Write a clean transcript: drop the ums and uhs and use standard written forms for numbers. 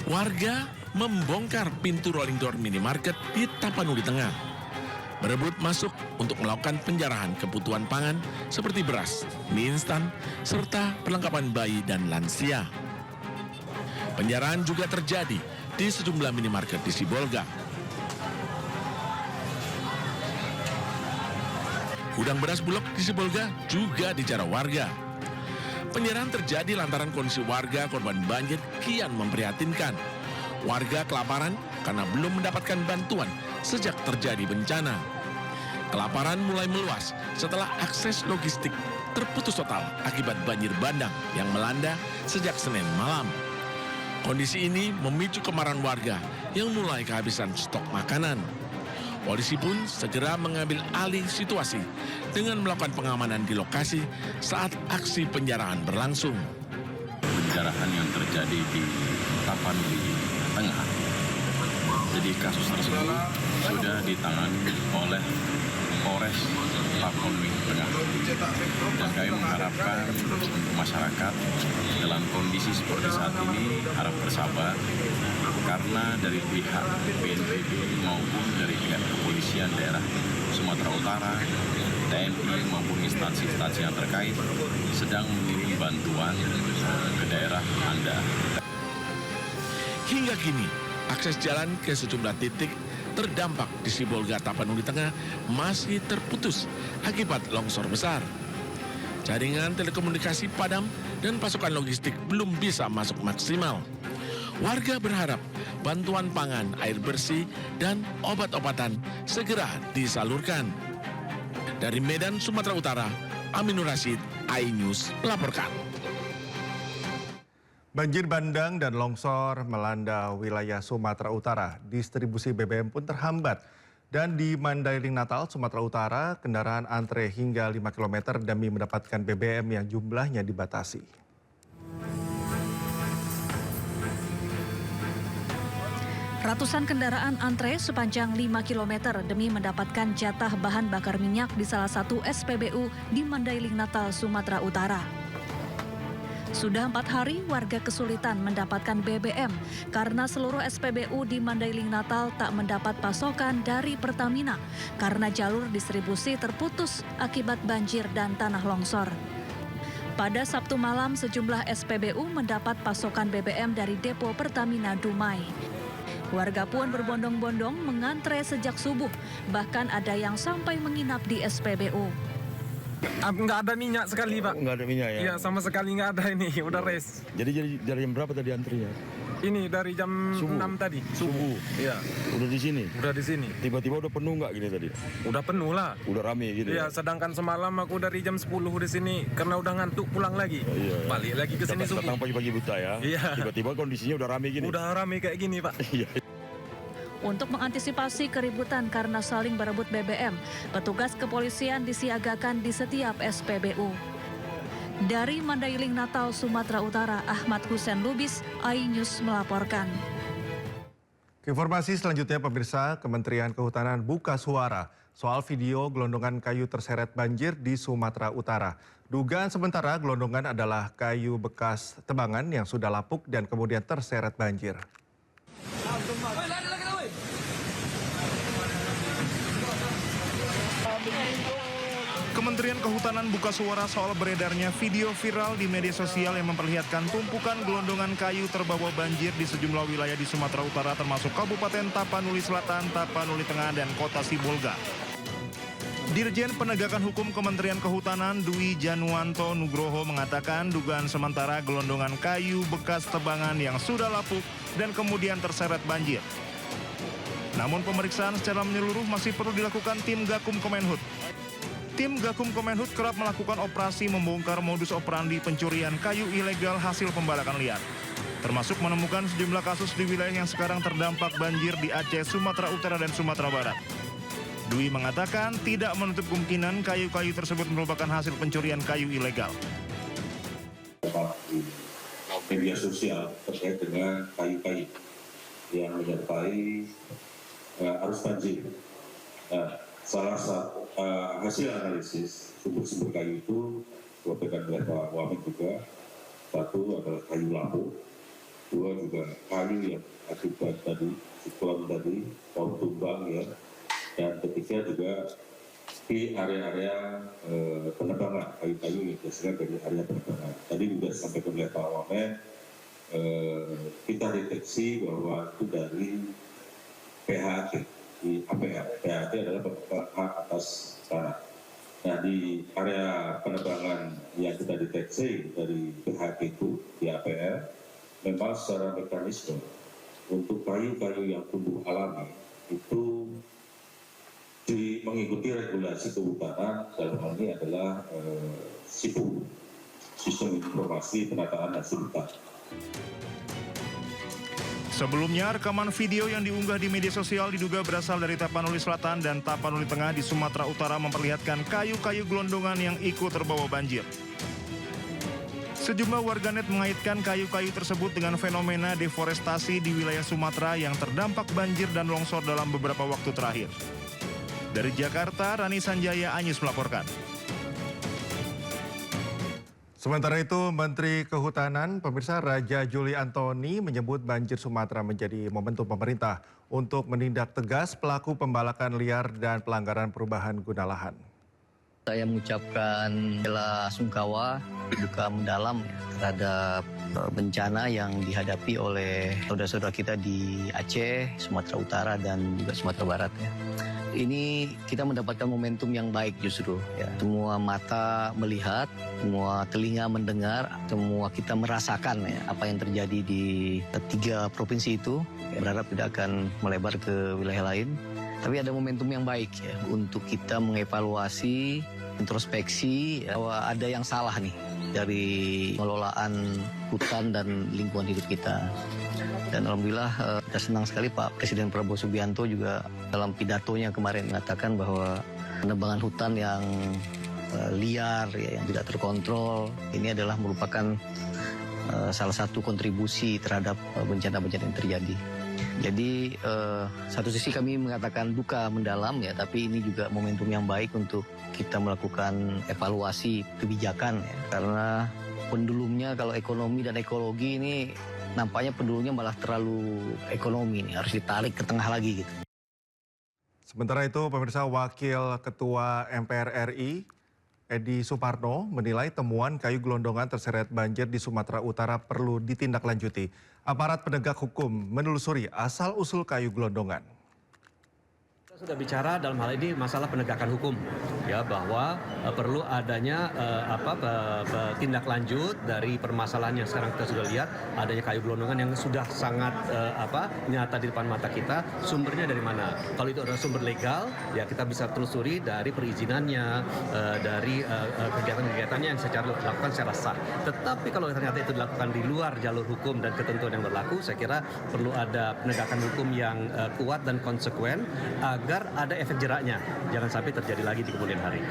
Warga membongkar pintu rolling door minimarket di Tapanuli Tengah. Berebut masuk untuk melakukan penjarahan kebutuhan pangan seperti beras, mie instan, serta perlengkapan bayi dan lansia. Penjarahan juga terjadi di sejumlah minimarket di Sibolga. Gudang beras Bulog di Sibolga juga dijarah warga. Penjarahan terjadi lantaran kondisi warga korban banjir kian memprihatinkan. Warga kelaparan karena belum mendapatkan bantuan sejak terjadi bencana. Kelaparan mulai meluas setelah akses logistik terputus total akibat banjir bandang yang melanda sejak Senin malam. Kondisi ini memicu kemarahan warga yang mulai kehabisan stok makanan. Polisi pun segera mengambil alih situasi dengan melakukan pengamanan di lokasi saat aksi penjarahan berlangsung. Penjarahan yang terjadi di Tapanuli Tengah. Jadi kasus tersebut sudah ditangani oleh Polres Tapanuli Tengah. Dan kami mengharapkan masyarakat dalam kondisi seperti saat ini harap bersabar karena dari pihak BNPB maupun dari pihak kepolisian daerah Sumatera Utara, TNI maupun instansi-instansi yang terkait sedang mengirim bantuan ke daerah Anda. Hingga kini, akses jalan ke sejumlah titik terdampak di Sibolga Tapanuli Tengah masih terputus akibat longsor besar. Jaringan telekomunikasi padam dan pasokan logistik belum bisa masuk maksimal. Warga berharap bantuan pangan, air bersih, dan obat-obatan segera disalurkan. Dari Medan, Sumatera Utara, Aminur Rashid, iNews melaporkan. Banjir bandang dan longsor melanda wilayah Sumatera Utara. Distribusi BBM pun terhambat. Dan di Mandailing Natal, Sumatera Utara, kendaraan antre hingga 5 km demi mendapatkan BBM yang jumlahnya dibatasi. Ratusan kendaraan antre sepanjang 5 km demi mendapatkan jatah bahan bakar minyak di salah satu SPBU di Mandailing Natal, Sumatera Utara. Sudah 4 hari warga kesulitan mendapatkan BBM karena seluruh SPBU di Mandailing Natal tak mendapat pasokan dari Pertamina karena jalur distribusi terputus akibat banjir dan tanah longsor. Pada Sabtu malam sejumlah SPBU mendapat pasokan BBM dari depo Pertamina Dumai. Warga pun berbondong-bondong mengantre sejak subuh, bahkan ada yang sampai menginap di SPBU. Nggak ada minyak sekali, Pak. Nggak ada minyak ya? Iya, sama sekali nggak ada ini, udah res. Jadi dari jam berapa tadi antrinya? Ini dari jam Subuh. 6 tadi. Subuh? Iya. Udah di sini? Udah di sini. Tiba-tiba udah penuh nggak gini tadi? Udah penuh lah. Udah rame gitu? Iya, sedangkan semalam aku dari jam 10 di sini karena udah ngantuk pulang lagi. Oh, iya. Balik lagi ke sini subuh. Datang pagi-pagi buta ya? Iya. Tiba-tiba kondisinya udah rame gini? Udah rame kayak gini, Pak. Iya. Untuk mengantisipasi keributan karena saling berebut BBM, petugas kepolisian disiagakan di setiap SPBU. Dari Mandailing Natal, Sumatera Utara, Ahmad Hussein Lubis, iNews melaporkan. Informasi selanjutnya pemirsa, Kementerian Kehutanan buka suara soal video gelondongan kayu terseret banjir di Sumatera Utara. Dugaan sementara gelondongan adalah kayu bekas tebangan yang sudah lapuk dan kemudian terseret banjir. Kementerian Kehutanan buka suara soal beredarnya video viral di media sosial yang memperlihatkan tumpukan gelondongan kayu terbawa banjir di sejumlah wilayah di Sumatera Utara termasuk Kabupaten Tapanuli Selatan, Tapanuli Tengah, dan Kota Sibolga. Dirjen Penegakan Hukum Kementerian Kehutanan Dwi Januanto Nugroho mengatakan dugaan sementara gelondongan kayu bekas tebangan yang sudah lapuk dan kemudian terseret banjir. Namun pemeriksaan secara menyeluruh masih perlu dilakukan tim Gakum Kemenhub. Tim Gakum Kemenhub kerap melakukan operasi membongkar modus operandi pencurian kayu ilegal hasil pembalakan liar. Termasuk menemukan sejumlah kasus di wilayah yang sekarang terdampak banjir di Aceh, Sumatera Utara, dan Sumatera Barat. Dwi mengatakan tidak menutup kemungkinan kayu-kayu tersebut merupakan hasil pencurian kayu ilegal. Media sosial terkait dengan kayu-kayu yang menyertai arus banjir. Salah satu hasil analisis sumber-sumber kayu itu disampaikan oleh Pak Wamen juga, satu adalah kayu lapuk dua juga kayu yang akibat tadi siklon tadi, pohon tumbang ya, dan ketiga juga di area-area penebangan kayu-kayu yang biasanya dari area penebangan. Tadi juga disampaikan oleh Pak Wamen, kita deteksi bahwa itu dari PHT di APR. PHT adalah penebang hak atas tanah. Nah, di area penebangan yang kita deteksi dari PHT itu di APR, memang secara mekanisme untuk kayu-kayu yang tumbuh alami itu mengikuti regulasi kehutanan, dalam hal ini adalah SIPU, Sistem Informasi Penataan Hasil Hutan. Sebelumnya, rekaman video yang diunggah di media sosial diduga berasal dari Tapanuli Selatan dan Tapanuli Tengah di Sumatera Utara memperlihatkan kayu-kayu gelondongan yang ikut terbawa banjir. Sejumlah warganet mengaitkan kayu-kayu tersebut dengan fenomena deforestasi di wilayah Sumatera yang terdampak banjir dan longsor dalam beberapa waktu terakhir. Dari Jakarta, Rani Sanjaya Anyus melaporkan. Sementara itu, Menteri Kehutanan, pemirsa Raja Juli Antoni menyebut banjir Sumatera menjadi momentum pemerintah untuk menindak tegas pelaku pembalakan liar dan pelanggaran perubahan guna lahan. Saya mengucapkan bela sungkawa, duka mendalam terhadap bencana yang dihadapi oleh saudara-saudara kita di Aceh, Sumatera Utara, dan juga Sumatera Barat. Ini kita mendapatkan momentum yang baik justru. Semua mata melihat, semua telinga mendengar, semua kita merasakan apa yang terjadi di 3 provinsi itu. Berharap tidak akan melebar ke wilayah lain. Tapi ada momentum yang baik untuk kita mengevaluasi, introspeksi bahwa ada yang salah nih dari pengelolaan hutan dan lingkungan hidup kita. Dan alhamdulillah kita senang sekali Pak Presiden Prabowo Subianto juga dalam pidatonya kemarin mengatakan bahwa penebangan hutan yang liar, yang tidak terkontrol, ini adalah merupakan salah satu kontribusi terhadap bencana-bencana yang terjadi. Jadi satu sisi kami mengatakan duka mendalam tapi ini juga momentum yang baik untuk kita melakukan evaluasi kebijakan karena pendulumnya kalau ekonomi dan ekologi ini nampaknya pendulumnya malah terlalu ekonomi nih, harus ditarik ke tengah lagi gitu. Sementara itu, pemirsa, Wakil Ketua MPR RI Edi Suparno menilai temuan kayu gelondongan terseret banjir di Sumatera Utara perlu ditindaklanjuti. Aparat penegak hukum menelusuri asal-usul kayu gelondongan. Kita sudah bicara dalam hal ini masalah penegakan hukum, bahwa perlu adanya tindak lanjut dari permasalahan yang sekarang kita sudah lihat, adanya kayu gelondongan yang sudah sangat nyata di depan mata kita. Sumbernya dari mana? Kalau itu adalah sumber legal, kita bisa telusuri dari perizinannya, dari kegiatan-kegiatannya yang dilakukan secara sah. Tetapi kalau ternyata itu dilakukan di luar jalur hukum dan ketentuan yang berlaku, saya kira perlu ada penegakan hukum yang kuat dan konsekuen agar ada efek jeraknya, jangan sampai terjadi lagi di kemudian hari.